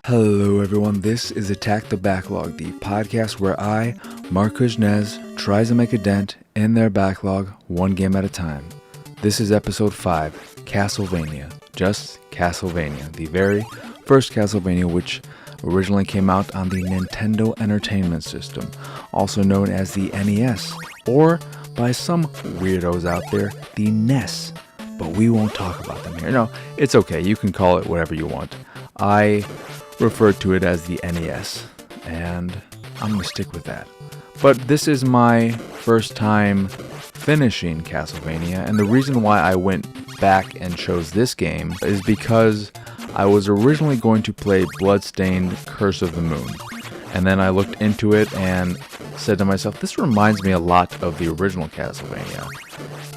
Hello everyone, this is Attack the Backlog, the podcast where I, Marc, tries to make a dent in their backlog one game at a time. This is episode 5, Castlevania. Just Castlevania, the very first Castlevania, which originally came out on the Nintendo Entertainment System, also known as the NES, or by some weirdos out there, the NES. But we won't talk about them here. No, it's okay, you can call it whatever you want. I refer to it as the NES, and I'm going to stick with that. But this is my first time finishing Castlevania, and the reason why I went back and chose this game is because I was originally going to play Bloodstained Curse of the Moon, and then I looked into it and said to myself, this reminds me a lot of the original Castlevania,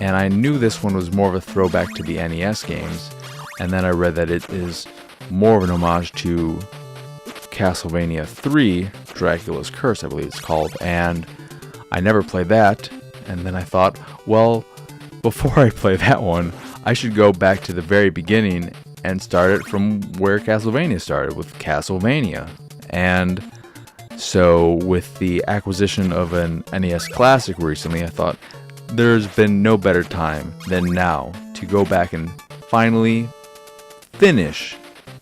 and I knew this one was more of a throwback to the NES games, and then I read that it is more of an homage to Castlevania 3, Dracula's Curse, I believe it's called, and I never played that, and then I thought, well, before I play that one, I should go back to the very beginning and start it from where Castlevania started, with Castlevania. And so with the acquisition of an NES Classic recently, I thought there's been no better time than now to go back and finally finish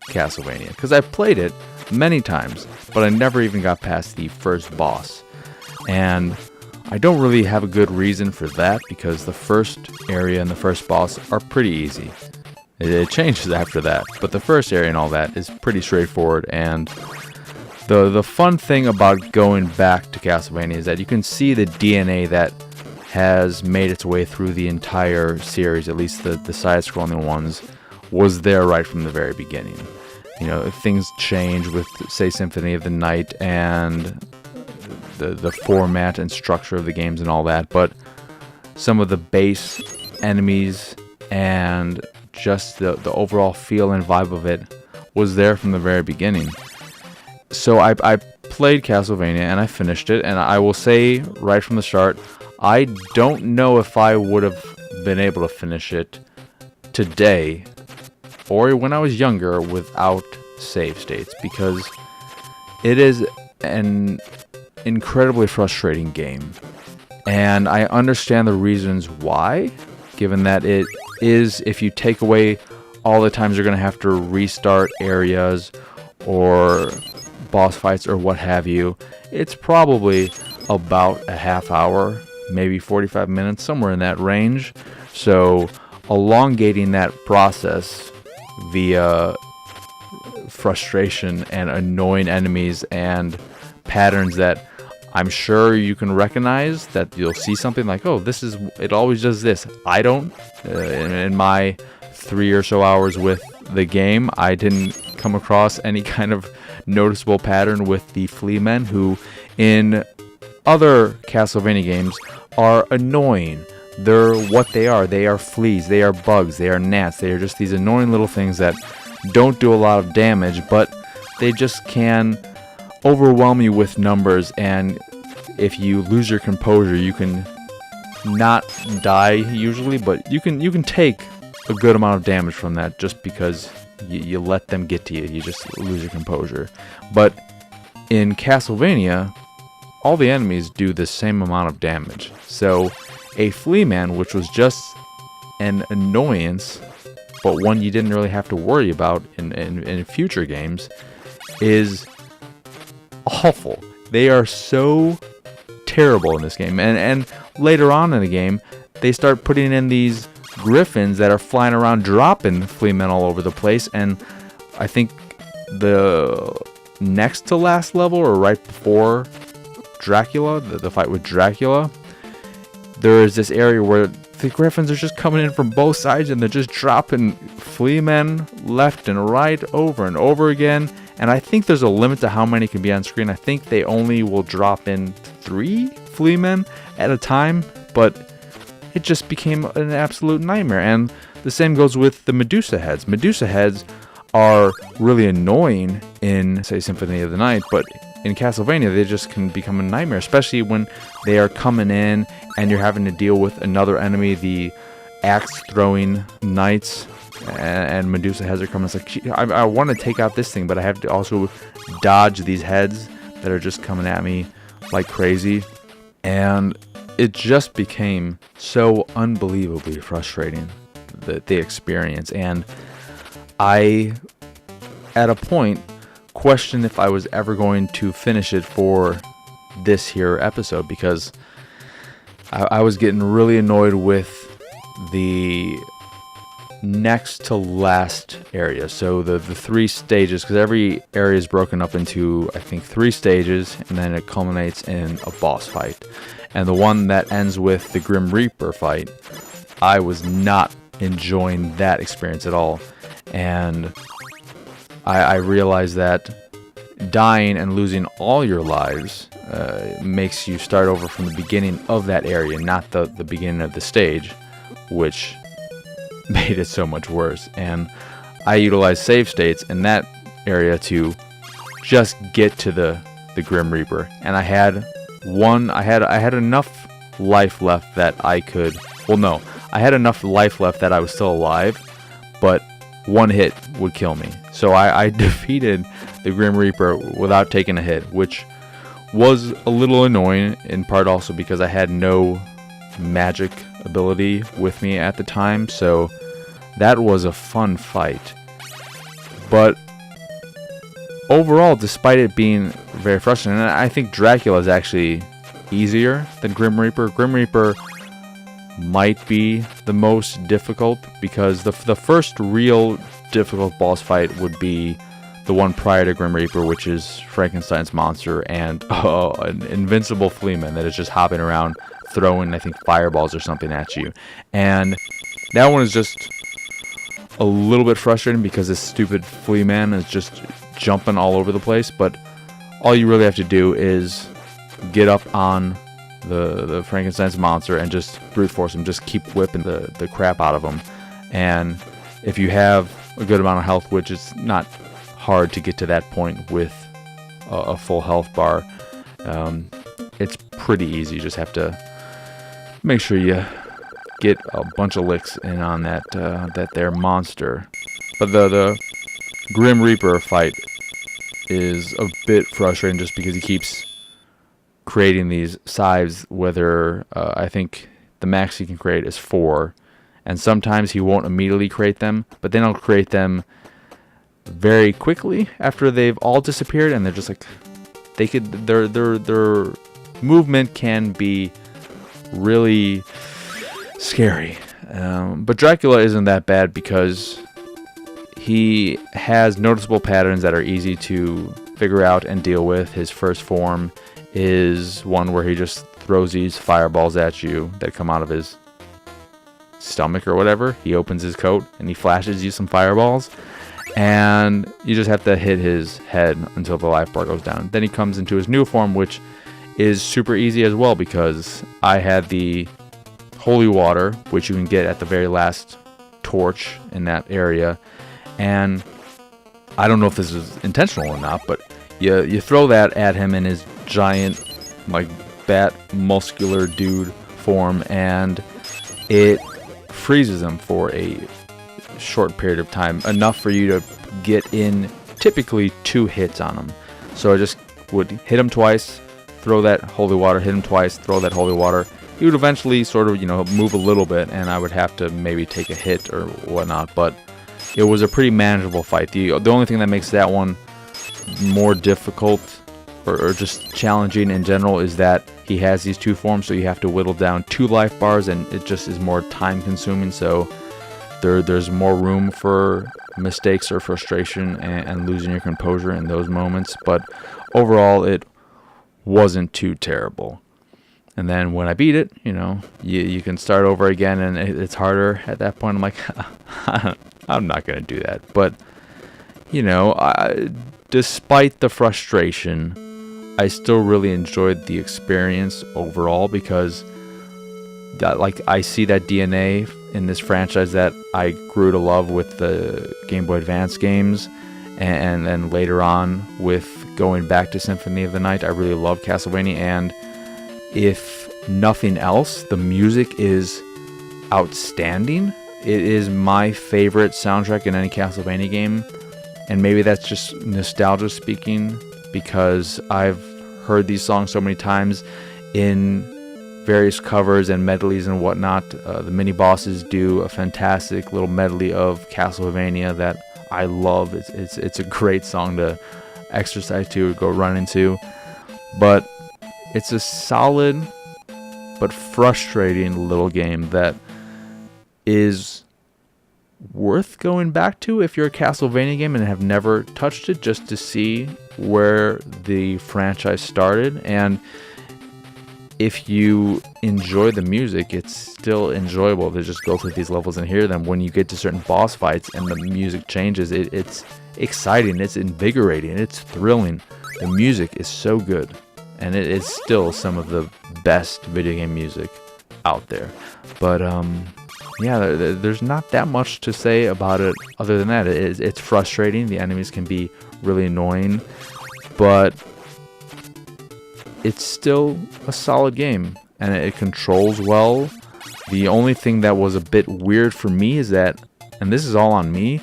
Castlevania, because I played it many times, but I never even got past the first boss, and I don't really have a good reason for that, because the first area and the first boss are pretty easy. It changes after that, but the first area and all that is pretty straightforward, and the fun thing about going back to Castlevania is that you can see the DNA that has made its way through the entire series, at least the side-scrolling ones, was there right from the very beginning. You know, things change with, say, Symphony of the Night and the format and structure of the games and all that, but some of the base enemies and just the overall feel and vibe of it was there from the very beginning. So I played Castlevania and I finished it, and I will say right from the start, I don't know if I would have been able to finish it today or when I was younger without save states, because it is an incredibly frustrating game, and I understand the reasons why, given that it is, if you take away all the times you're going to have to restart areas or boss fights or what have you, it's probably about a half hour, maybe 45 minutes, somewhere in that range. So elongating that process via frustration and annoying enemies and patterns that I'm sure you can recognize, that you'll see something like, oh, it always does this. I don't, in my 3 or so hours with the game, I didn't come across any kind of noticeable pattern with the Fleamen, who in other Castlevania games are annoying. They're what they are. They are fleas, they are bugs, they are gnats, they are just these annoying little things that don't do a lot of damage, but they just can overwhelm you with numbers, and if you lose your composure, you can not die usually, but you can take a good amount of damage from that just because you let them get to you. You just lose your composure. But in Castlevania, all the enemies do the same amount of damage. So a Fleaman, which was just an annoyance, but one you didn't really have to worry about in future games, is awful. They are so terrible in this game. And later on in the game, they start putting in these griffins that are flying around dropping Fleamen all over the place, and I think the next to last level, or right before Dracula, the fight with Dracula, there is this area where the griffins are just coming in from both sides, and they're just dropping Fleamen left and right over and over again. And I think there's a limit to how many can be on screen. I think they only will drop in 3 Fleamen at a time, but it just became an absolute nightmare. And the same goes with the Medusa Heads. Medusa Heads are really annoying in, say, Symphony of the Night, but in Castlevania, they just can become a nightmare, especially when they are coming in and you're having to deal with another enemy, the axe-throwing knights, and Medusa Heads are coming. It's like, I want to take out this thing, but I have to also dodge these heads that are just coming at me like crazy. And it just became so unbelievably frustrating, the experience. And I, at a point, questioned if I was ever going to finish it for this here episode, because I was getting really annoyed with the next to last area. So the 3 stages, because every area is broken up into, I think, 3 stages, and then it culminates in a boss fight. And the one that ends with the Grim Reaper fight, I was not enjoying that experience at all. And I realized that dying and losing all your lives makes you start over from the beginning of that area, not the beginning of the stage, which made it so much worse. And I utilized save states in that area to just get to the Grim Reaper, and I had enough life left that I could, I had enough life left that I was still alive, but one hit would kill me. So I defeated the Grim Reaper without taking a hit, which was a little annoying, in part also because I had no magic ability with me at the time. So that was a fun fight. But overall, despite it being very frustrating, and I think Dracula is actually easier than Grim Reaper. Grim Reaper might be the most difficult, because the first real difficult boss fight would be the one prior to Grim Reaper, which is Frankenstein's monster and an invincible Fleamen that is just hopping around throwing, I think, fireballs or something at you. And that one is just a little bit frustrating because this stupid Fleamen is just jumping all over the place. But all you really have to do is get up on the Frankenstein's monster and just brute force him. Just keep whipping the crap out of him. And if you have a good amount of health, which is not hard to get to that point with a full health bar, it's pretty easy. You just have to make sure you get a bunch of licks in on that there monster. But the Grim Reaper fight is a bit frustrating just because he keeps creating these scythes, whether I think the max he can create is 4, and sometimes he won't immediately create them, but then he'll create them very quickly after they've all disappeared, and they're just like, their movement can be really scary. But Dracula isn't that bad because he has noticeable patterns that are easy to figure out and deal with. His first form is one where he just throws these fireballs at you that come out of his stomach or whatever. He opens his coat and he flashes you some fireballs, and you just have to hit his head until the life bar goes down. Then he comes into his new form, which is super easy as well, because I had the holy water, which you can get at the very last torch in that area. And I don't know if this is intentional or not, but you throw that at him in his giant, like, bat muscular dude form, and it freezes him for a short period of time, enough for you to get in typically 2 hits on him. So I just would hit him twice, throw that holy water, hit him twice, throw that holy water. He would eventually sort of, move a little bit, and I would have to maybe take a hit or whatnot, but it was a pretty manageable fight. The only thing that makes that one more difficult or just challenging in general is that he has these 2 forms, so you have to whittle down 2 life bars, and it just is more time consuming, so there's more room for mistakes or frustration and losing your composure in those moments. But overall, it wasn't too terrible. And then when I beat it, you can start over again, and it's harder at that point. I'm like, I'm not going to do that. But, despite the frustration, I still really enjoyed the experience overall, because I see that DNA in this franchise that I grew to love with the Game Boy Advance games, and then later on with going back to Symphony of the Night. I really love Castlevania, and if nothing else, the music is outstanding. It is my favorite soundtrack in any Castlevania game, and maybe that's just nostalgia speaking, because I've heard these songs so many times in various covers and medleys and whatnot. The mini bosses do a fantastic little medley of Castlevania that I love. It's a great song to exercise to, or go run into, but it's a solid but frustrating little game that is worth going back to if you're a Castlevania game and have never touched it, just to see where the franchise started. And if you enjoy the music, it's still enjoyable to just go through these levels and hear them. When you get to certain boss fights and the music changes, it's exciting, it's invigorating, it's thrilling. The music is so good, and it is still some of the best video game music out there. But yeah, there's not that much to say about it other than that. It's frustrating. The enemies can be really annoying, but it's still a solid game, and it controls well. The only thing that was a bit weird for me is that, and this is all on me,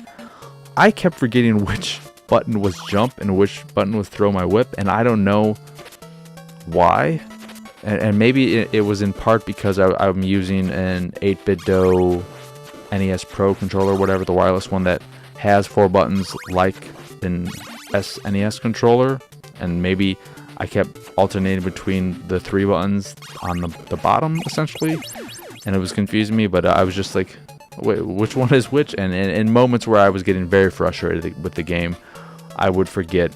I kept forgetting which button was jump and which button was throw my whip, and I don't know why. And maybe it was in part because I'm using an 8-bit Do NES Pro controller, whatever, the wireless one that has 4 buttons like an SNES controller, and maybe I kept alternating between the 3 buttons on the bottom, essentially, and it was confusing me. But I was just like, wait, which one is which? And in moments where I was getting very frustrated with the game, I would forget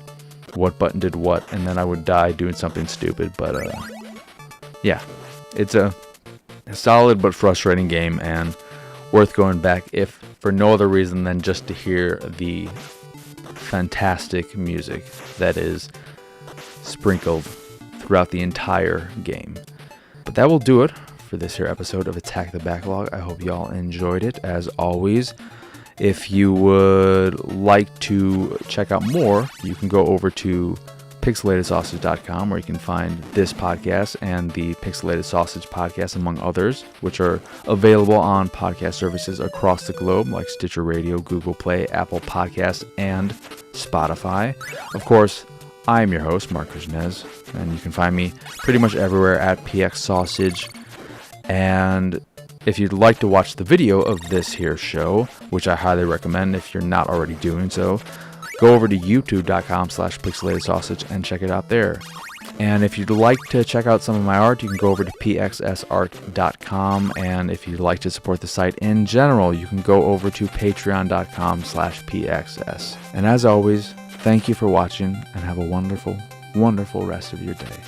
what button did what, and then I would die doing something stupid. But yeah, it's a solid but frustrating game, and worth going back, if for no other reason than just to hear the fantastic music that is sprinkled throughout the entire game. But that will do it for this here episode of Attack the Backlog. I hope y'all enjoyed it. As always, if you would like to check out more, you can go over to pixelatedsausage.com, where you can find this podcast and the Pixelated Sausage podcast, among others, which are available on podcast services across the globe, like Stitcher Radio, Google Play, Apple Podcasts, and Spotify. Of course, I am your host, Marc, and you can find me pretty much everywhere at PX Sausage. And if you'd like to watch the video of this here show, which I highly recommend if you're not already doing so, go over to youtube.com/pixelatedsausage and check it out there. And if you'd like to check out some of my art, you can go over to pxsart.com. And if you'd like to support the site in general, you can go over to patreon.com/pxs. And as always, thank you for watching, and have a wonderful, wonderful rest of your day.